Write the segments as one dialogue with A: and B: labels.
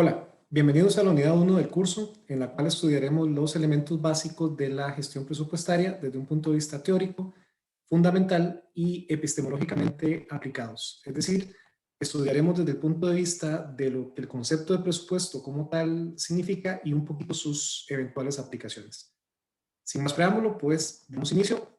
A: Hola, bienvenidos a la unidad 1 del curso, en la cual estudiaremos los elementos básicos de la gestión presupuestaria desde un punto de vista teórico, fundamental y epistemológicamente aplicados. Es decir, estudiaremos desde el punto de vista de lo que el concepto de presupuesto como tal significa y un poquito sus eventuales aplicaciones. Sin más preámbulo, pues damos inicio.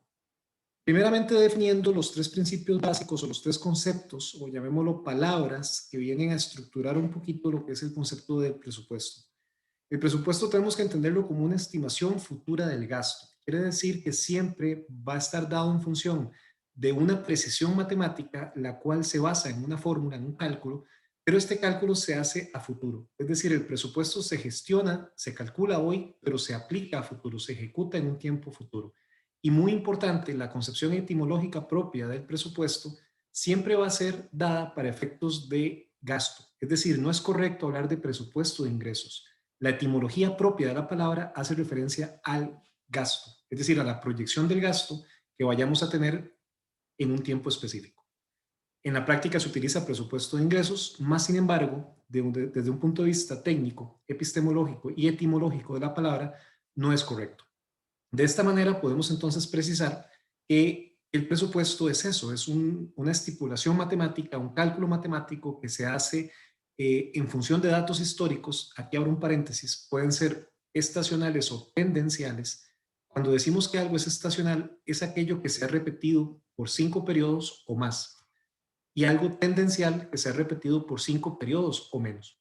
A: Primeramente definiendo los tres principios básicos o los tres conceptos, o llamémoslo palabras, que vienen a estructurar un poquito lo que es el concepto del presupuesto. El presupuesto tenemos que entenderlo como una estimación futura del gasto. Quiere decir que siempre va a estar dado en función de una precisión matemática, la cual se basa en una fórmula, en un cálculo, pero este cálculo se hace a futuro. Es decir, el presupuesto se gestiona, se calcula hoy, pero se aplica a futuro, se ejecuta en un tiempo futuro. Y muy importante, la concepción etimológica propia del presupuesto siempre va a ser dada para efectos de gasto. Es decir, no es correcto hablar de presupuesto de ingresos. La etimología propia de la palabra hace referencia al gasto, es decir, a la proyección del gasto que vayamos a tener en un tiempo específico. En la práctica se utiliza presupuesto de ingresos, más sin embargo, desde un punto de vista técnico, epistemológico y etimológico de la palabra, no es correcto. De esta manera podemos entonces precisar que el presupuesto es eso, es una estipulación matemática, un cálculo matemático que se hace en función de datos históricos. Aquí abro un paréntesis, pueden ser estacionales o tendenciales. Cuando decimos que algo es estacional, es aquello que se ha repetido por 5 periodos o más, y algo tendencial que se ha repetido por 5 periodos o menos.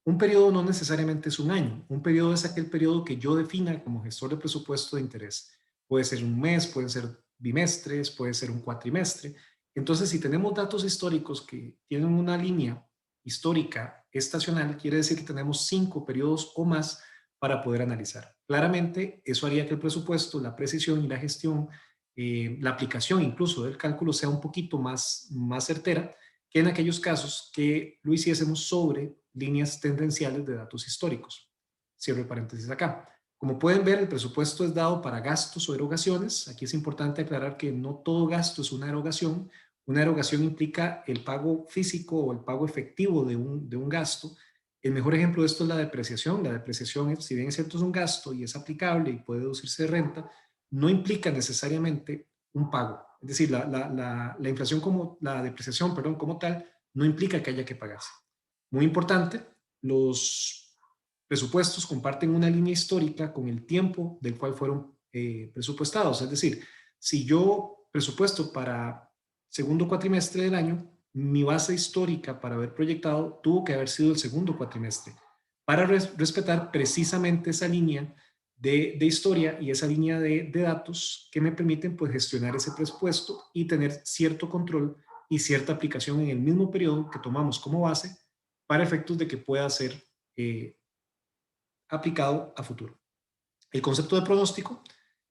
A: Un periodo no necesariamente es un año. Un periodo es aquel periodo que yo defina como gestor de presupuesto de interés. Puede ser un mes, pueden ser bimestres, puede ser un cuatrimestre. Entonces, si tenemos datos históricos que tienen una línea histórica estacional, quiere decir que tenemos 5 periodos o más para poder analizar. Claramente, eso haría que el presupuesto, la precisión y la gestión, la aplicación incluso del cálculo sea un poquito más certera que en aquellos casos que lo hiciésemos sobre líneas tendenciales de datos históricos. Cierro el paréntesis acá. Como pueden ver, el presupuesto es dado para gastos o erogaciones. Aquí es importante aclarar que no todo gasto es una erogación. Una erogación implica el pago físico o el pago efectivo de un gasto. El mejor ejemplo de esto es la depreciación. La depreciación, si bien es cierto, es un gasto y es aplicable y puede deducirse de renta, no implica necesariamente un pago. Es decir, la inflación como, la depreciación, perdón, como tal, no implica que haya que pagarse. Muy importante, los presupuestos comparten una línea histórica con el tiempo del cual fueron presupuestados. Es decir, si yo presupuesto para segundo cuatrimestre del año, mi base histórica para haber proyectado tuvo que haber sido el segundo cuatrimestre, para respetar precisamente esa línea de historia y esa línea de datos que me permiten pues gestionar ese presupuesto y tener cierto control y cierta aplicación en el mismo periodo que tomamos como base para efectos de que pueda ser eh, aplicado a futuro. El concepto de pronóstico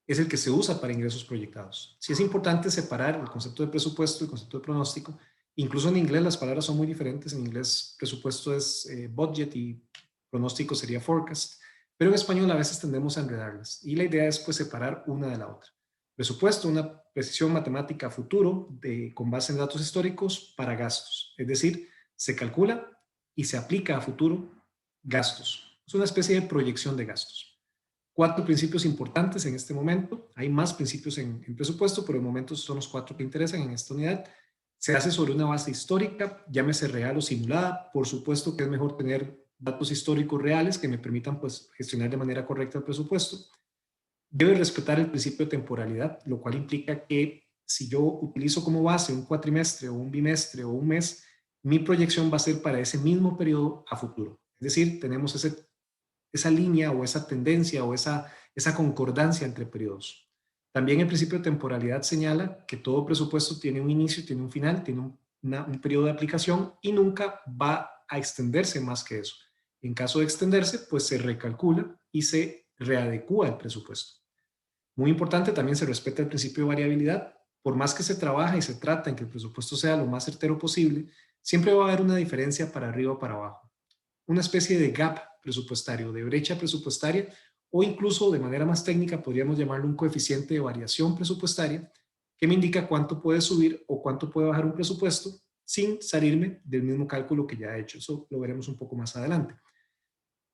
A: es el que se usa para ingresos proyectados. Sí es importante separar el concepto de presupuesto y el concepto de pronóstico. Incluso en inglés las palabras son muy diferentes. En inglés presupuesto es budget y pronóstico sería forecast. Pero en español a veces tendemos a enredarlas. Y la idea es pues separar una de la otra. Presupuesto, una precisión matemática a futuro con base en datos históricos para gastos. Es decir, se calcula y se aplica a futuro gastos. Es una especie de proyección de gastos. 4 principios importantes en este momento. Hay más principios en presupuesto, pero de momento son los 4 que interesan en esta unidad. Se hace sobre una base histórica, llámese real o simulada. Por supuesto que es mejor tener datos históricos reales que me permitan pues, gestionar de manera correcta el presupuesto. Debe respetar el principio de temporalidad, lo cual implica que si yo utilizo como base un cuatrimestre o un bimestre o un mes, mi proyección va a ser para ese mismo periodo a futuro. Es decir, tenemos esa línea o esa tendencia o esa concordancia entre periodos. También el principio de temporalidad señala que todo presupuesto tiene un inicio, tiene un final, tiene un periodo de aplicación y nunca va a extenderse más que eso. En caso de extenderse, pues se recalcula y se readecúa el presupuesto. Muy importante, también se respeta el principio de variabilidad. Por más que se trabaja y se trata en que el presupuesto sea lo más certero posible, siempre va a haber una diferencia para arriba o para abajo. Una especie de gap presupuestario, de brecha presupuestaria, o incluso de manera más técnica podríamos llamarlo un coeficiente de variación presupuestaria que me indica cuánto puede subir o cuánto puede bajar un presupuesto sin salirme del mismo cálculo que ya he hecho. Eso lo veremos un poco más adelante.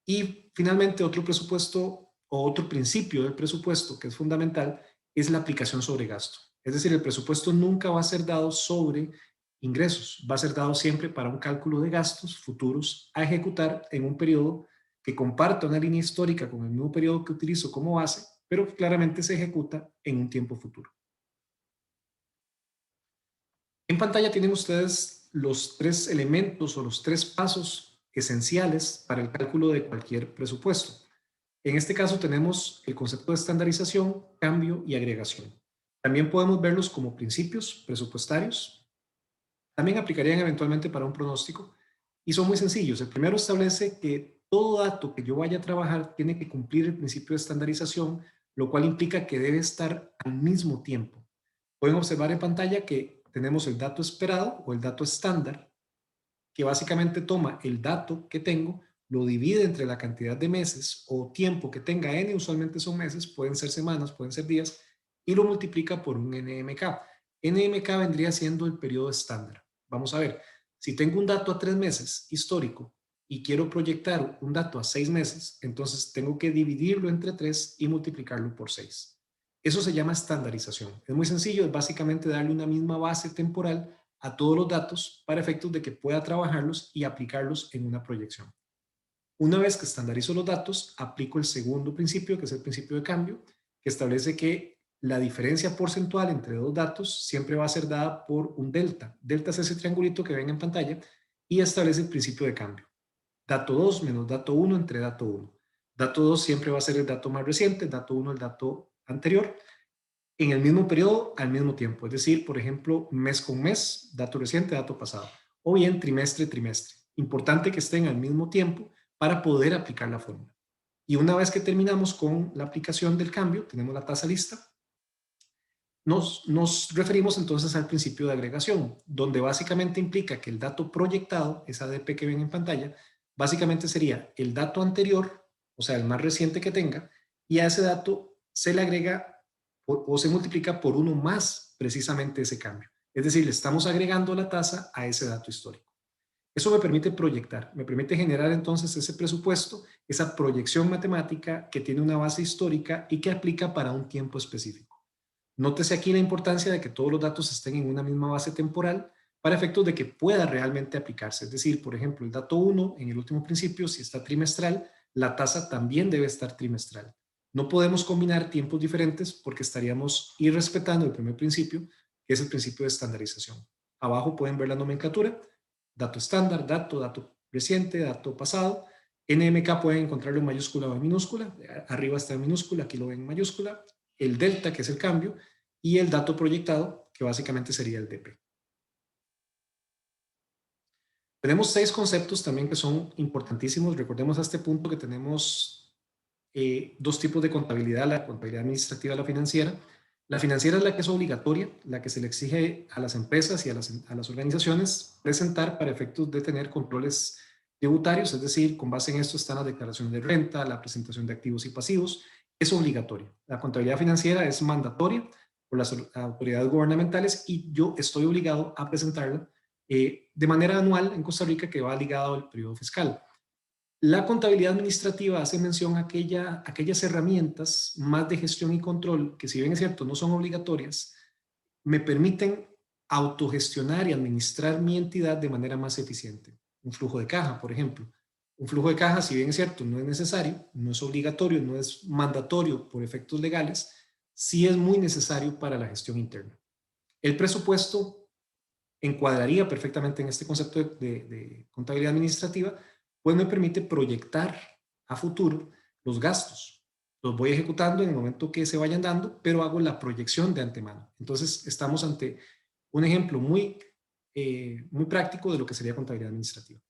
A: Y finalmente, otro presupuesto o otro principio del presupuesto que es fundamental es la aplicación sobre gasto. Es decir, el presupuesto nunca va a ser dado sobre ingresos, va a ser dado siempre para un cálculo de gastos futuros a ejecutar en un periodo que comparta una línea histórica con el mismo periodo que utilizo como base, pero que claramente se ejecuta en un tiempo futuro. En pantalla tienen ustedes los tres elementos o los tres pasos esenciales para el cálculo de cualquier presupuesto. En este caso tenemos el concepto de estandarización, cambio y agregación. También podemos verlos como principios presupuestarios. También aplicarían eventualmente para un pronóstico y son muy sencillos. El primero establece que todo dato que yo vaya a trabajar tiene que cumplir el principio de estandarización, lo cual implica que debe estar al mismo tiempo. Pueden observar en pantalla que tenemos el dato esperado o el dato estándar, que básicamente toma el dato que tengo, lo divide entre la cantidad de meses o tiempo que tenga n, usualmente son meses, pueden ser semanas, pueden ser días, y lo multiplica por un NMK. NMK vendría siendo el periodo estándar. Vamos a ver, si tengo un dato a 3 meses histórico y quiero proyectar un dato a 6 meses, entonces tengo que dividirlo entre 3 y multiplicarlo por 6. Eso se llama estandarización. Es muy sencillo, es básicamente darle una misma base temporal a todos los datos para efectos de que pueda trabajarlos y aplicarlos en una proyección. Una vez que estandarizo los datos, aplico el segundo principio, que es el principio de cambio, que establece que la diferencia porcentual entre dos datos siempre va a ser dada por un delta. Delta es ese triangulito que ven en pantalla y establece el principio de cambio. Dato 2 menos dato 1 entre dato 1. Dato 2 siempre va a ser el dato más reciente, dato 1 el dato anterior, en el mismo periodo al mismo tiempo. Es decir, por ejemplo, mes con mes, dato reciente, dato pasado. O bien trimestre, trimestre. Importante que estén al mismo tiempo para poder aplicar la fórmula. Y una vez que terminamos con la aplicación del cambio, tenemos la tasa lista, nos referimos entonces al principio de agregación, donde básicamente implica que el dato proyectado, esa ADP que ven en pantalla, básicamente sería el dato anterior, o sea, el más reciente que tenga, y a ese dato se le agrega o se multiplica por uno más precisamente ese cambio. Es decir, le estamos agregando la tasa a ese dato histórico. Eso me permite proyectar, me permite generar entonces ese presupuesto, esa proyección matemática que tiene una base histórica y que aplica para un tiempo específico. Nótese aquí la importancia de que todos los datos estén en una misma base temporal para efectos de que pueda realmente aplicarse. Es decir, por ejemplo, el dato 1 en el último principio, si está trimestral, la tasa también debe estar trimestral. No podemos combinar tiempos diferentes porque estaríamos irrespetando el primer principio, que es el principio de estandarización. Abajo pueden ver la nomenclatura, dato estándar, dato reciente, dato pasado. NMK pueden encontrarlo en mayúscula o en minúscula. Arriba está en minúscula, aquí lo ven en mayúscula. El delta, que es el cambio, y el dato proyectado, que básicamente sería el DP. Tenemos 6 conceptos también que son importantísimos. Recordemos a este punto que tenemos dos tipos de contabilidad, la contabilidad administrativa y la financiera. La financiera es la que es obligatoria, la que se le exige a las empresas y a las organizaciones presentar para efectos de tener controles tributarios, es decir, con base en esto están las declaraciones de renta, la presentación de activos y pasivos, es obligatoria. La contabilidad financiera es mandatoria por las autoridades gubernamentales y yo estoy obligado a presentarla de manera anual en Costa Rica, que va ligado al periodo fiscal. La contabilidad administrativa hace mención a aquellas herramientas más de gestión y control que, si bien es cierto, no son obligatorias, me permiten autogestionar y administrar mi entidad de manera más eficiente. Un flujo de caja, por ejemplo. Un flujo de caja, si bien es cierto, no es necesario, no es obligatorio, no es mandatorio por efectos legales, sí es muy necesario para la gestión interna. El presupuesto encuadraría perfectamente en este concepto de contabilidad administrativa, pues me permite proyectar a futuro los gastos. Los voy ejecutando en el momento que se vayan dando, pero hago la proyección de antemano. Entonces, estamos ante un ejemplo muy práctico de lo que sería contabilidad administrativa.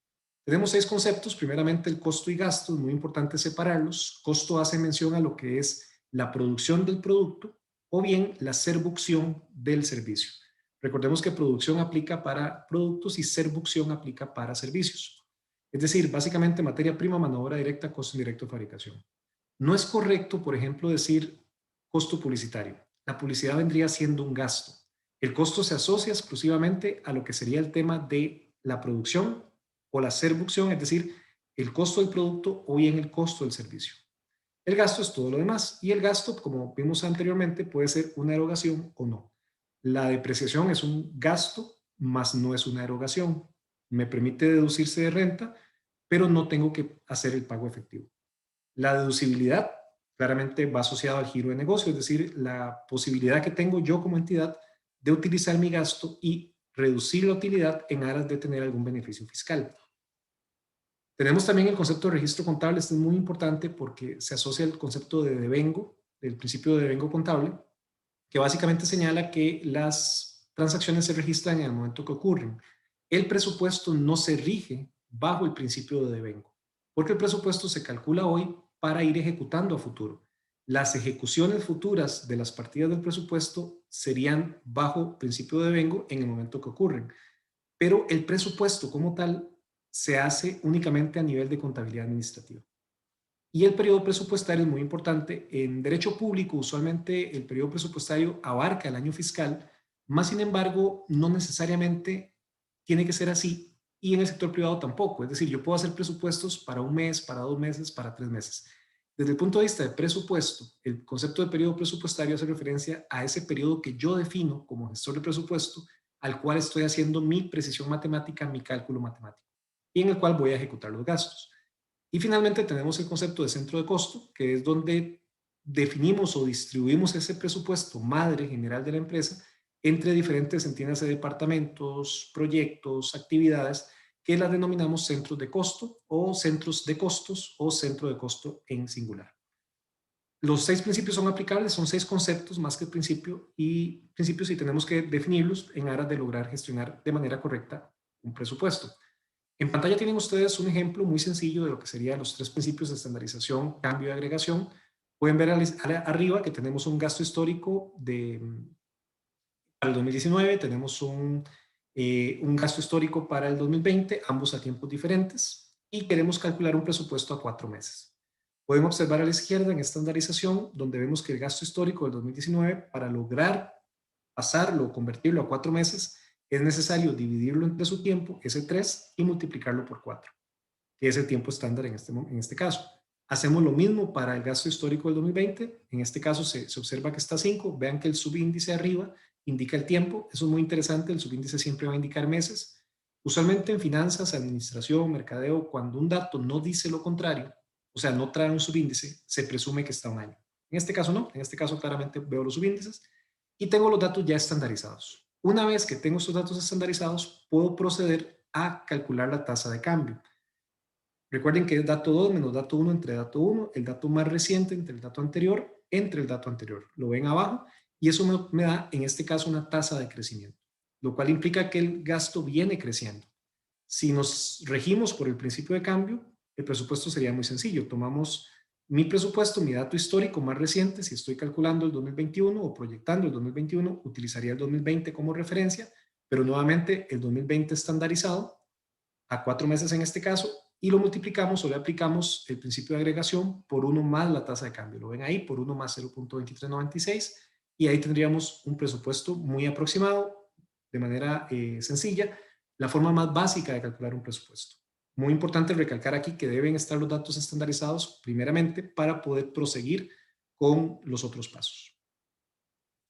A: Tenemos 6 conceptos. Primeramente, el costo y gasto. Es muy importante separarlos. Costo hace mención a lo que es la producción del producto o bien la servucción del servicio. Recordemos que producción aplica para productos y servucción aplica para servicios. Es decir, básicamente materia prima, mano de obra directa, costo indirecto de fabricación. No es correcto, por ejemplo, decir costo publicitario. La publicidad vendría siendo un gasto. El costo se asocia exclusivamente a lo que sería el tema de la producción o la servucción, es decir, el costo del producto o bien el costo del servicio. El gasto es todo lo demás y el gasto, como vimos anteriormente, puede ser una erogación o no. La depreciación es un gasto, más no es una erogación. Me permite deducirse de renta, pero no tengo que hacer el pago efectivo. La deducibilidad claramente va asociada al giro de negocio, es decir, la posibilidad que tengo yo como entidad de utilizar mi gasto y reducir la utilidad en aras de tener algún beneficio fiscal. Tenemos también el concepto de registro contable. Este es muy importante porque se asocia al concepto de devengo, del principio de devengo contable, que básicamente señala que las transacciones se registran en el momento que ocurren. El presupuesto no se rige bajo el principio de devengo, porque el presupuesto se calcula hoy para ir ejecutando a futuro. Las ejecuciones futuras de las partidas del presupuesto serían bajo principio de devengo en el momento que ocurren, pero el presupuesto como tal se hace únicamente a nivel de contabilidad administrativa. Y el periodo presupuestario es muy importante. En derecho público, usualmente el periodo presupuestario abarca el año fiscal, más sin embargo, no necesariamente tiene que ser así, y en el sector privado tampoco. Es decir, yo puedo hacer presupuestos para un mes, para 2 meses, para 3 meses. Desde el punto de vista de presupuesto, el concepto de periodo presupuestario hace referencia a ese periodo que yo defino como gestor de presupuesto, al cual estoy haciendo mi precisión matemática, mi cálculo matemático, y en el cual voy a ejecutar los gastos. Y finalmente tenemos el concepto de centro de costo, que es donde definimos o distribuimos ese presupuesto madre general de la empresa entre diferentes, entiéndase, departamentos, proyectos, actividades, que las denominamos centros de costo o centros de costos o centro de costo en singular. Los 6 principios son aplicables, son 6 conceptos más que principio y principios, y tenemos que definirlos en aras de lograr gestionar de manera correcta un presupuesto. En pantalla tienen ustedes un ejemplo muy sencillo de lo que serían los 3 principios de estandarización, cambio y agregación. Pueden ver arriba que tenemos un gasto histórico para el 2019, tenemos un gasto histórico para el 2020, ambos a tiempos diferentes, y queremos calcular un presupuesto a 4 meses. Pueden observar a la izquierda en estandarización, donde vemos que el gasto histórico del 2019, para lograr pasarlo o convertirlo a 4 meses, es necesario dividirlo entre su tiempo, ese 3, y multiplicarlo por 4, que es el tiempo estándar en este caso. Hacemos lo mismo para el gasto histórico del 2020. En este caso se observa que está 5. Vean que el subíndice arriba indica el tiempo. Eso es muy interesante. El subíndice siempre va a indicar meses. Usualmente en finanzas, administración, mercadeo, cuando un dato no dice lo contrario, o sea, no trae un subíndice, se presume que está un año. En este caso no. En este caso claramente veo los subíndices y tengo los datos ya estandarizados. Una vez que tengo estos datos estandarizados, puedo proceder a calcular la tasa de cambio. Recuerden que es dato 2 menos dato 1 entre dato 1, el dato más reciente entre el dato anterior, entre el dato anterior. Lo ven abajo y eso me da, en este caso, una tasa de crecimiento, lo cual implica que el gasto viene creciendo. Si nos regimos por el principio de cambio, el presupuesto sería muy sencillo. Tomamos mi presupuesto, mi dato histórico más reciente, si estoy calculando el 2021 o proyectando el 2021, utilizaría el 2020 como referencia, pero nuevamente el 2020 estandarizado a 4 meses en este caso, y lo multiplicamos o le aplicamos el principio de agregación por 1 más la tasa de cambio. Lo ven ahí, por 1 más 0.2396, y ahí tendríamos un presupuesto muy aproximado, de manera sencilla, la forma más básica de calcular un presupuesto. Muy importante recalcar aquí que deben estar los datos estandarizados primeramente para poder proseguir con los otros pasos.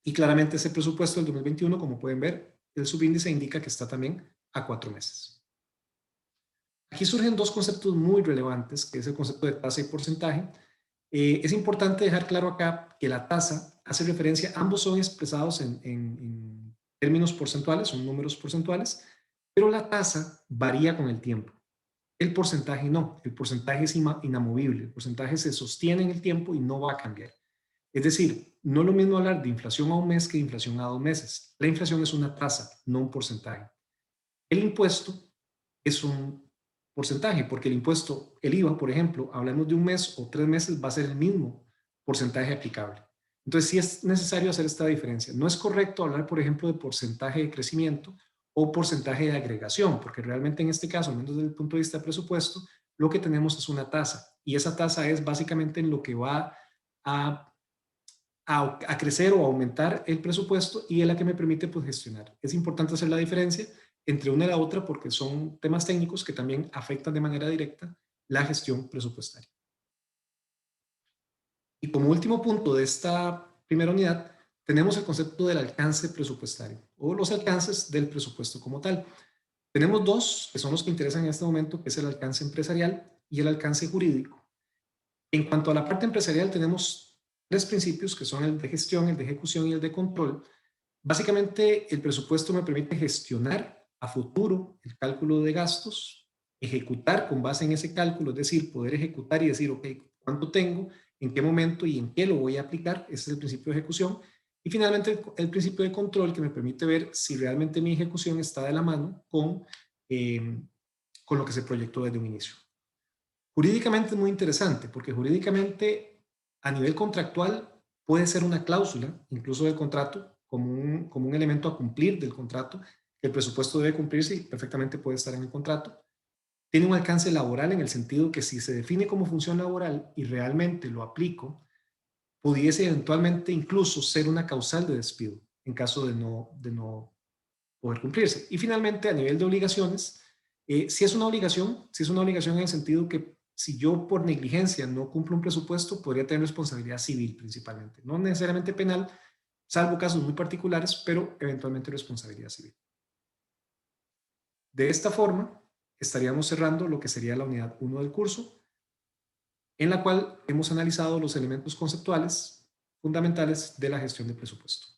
A: Y claramente ese presupuesto del 2021, como pueden ver, el subíndice indica que está también a 4 meses. Aquí surgen dos conceptos muy relevantes, que es el concepto de tasa y porcentaje. Es importante dejar claro acá que la tasa hace referencia, ambos son expresados en términos porcentuales, son números porcentuales, pero la tasa varía con el tiempo. El porcentaje no, el porcentaje es inamovible, el porcentaje se sostiene en el tiempo y no va a cambiar. Es decir, no es lo mismo hablar de inflación a un mes que de inflación a 2 meses. La inflación es una tasa, no un porcentaje. El impuesto es un porcentaje, porque el impuesto, el IVA, por ejemplo, hablamos de un mes o 3 meses, va a ser el mismo porcentaje aplicable. Entonces, sí es necesario hacer esta diferencia. No es correcto hablar, por ejemplo, de porcentaje de crecimiento o porcentaje de agregación, porque realmente en este caso, al menos desde el punto de vista de presupuesto, lo que tenemos es una tasa, y esa tasa es básicamente en lo que va a crecer o aumentar el presupuesto, y es la que me permite pues gestionar. Es importante hacer la diferencia entre una y la otra porque son temas técnicos que también afectan de manera directa la gestión presupuestaria. Y como último punto de esta primera unidad, tenemos el concepto del alcance presupuestario o los alcances del presupuesto como tal. Tenemos dos que son los que interesan en este momento, que es el alcance empresarial y el alcance jurídico. En cuanto a la parte empresarial, tenemos tres principios que son el de gestión, el de ejecución y el de control. Básicamente, el presupuesto me permite gestionar a futuro el cálculo de gastos, ejecutar con base en ese cálculo, es decir, poder ejecutar y decir, ok, ¿cuánto tengo? ¿En qué momento y en qué lo voy a aplicar? Ese es el principio de ejecución. Y finalmente, el principio de control que me permite ver si realmente mi ejecución está de la mano eh, con lo que se proyectó desde un inicio. Jurídicamente es muy interesante porque jurídicamente a nivel contractual puede ser una cláusula, incluso del contrato, como un elemento a cumplir del contrato, que el presupuesto debe cumplirse y perfectamente puede estar en el contrato. Tiene un alcance laboral en el sentido que si se define como función laboral y realmente lo aplico, pudiese eventualmente incluso ser una causal de despido en caso de no poder cumplirse. Y finalmente, a nivel de obligaciones, si es una obligación en el sentido que si yo por negligencia no cumplo un presupuesto, podría tener responsabilidad civil principalmente, no necesariamente penal, salvo casos muy particulares, pero eventualmente responsabilidad civil. De esta forma, estaríamos cerrando lo que sería la unidad 1 del curso, en la cual hemos analizado los elementos conceptuales fundamentales de la gestión de presupuesto.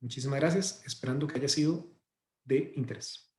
A: Muchísimas gracias, esperando que haya sido de interés.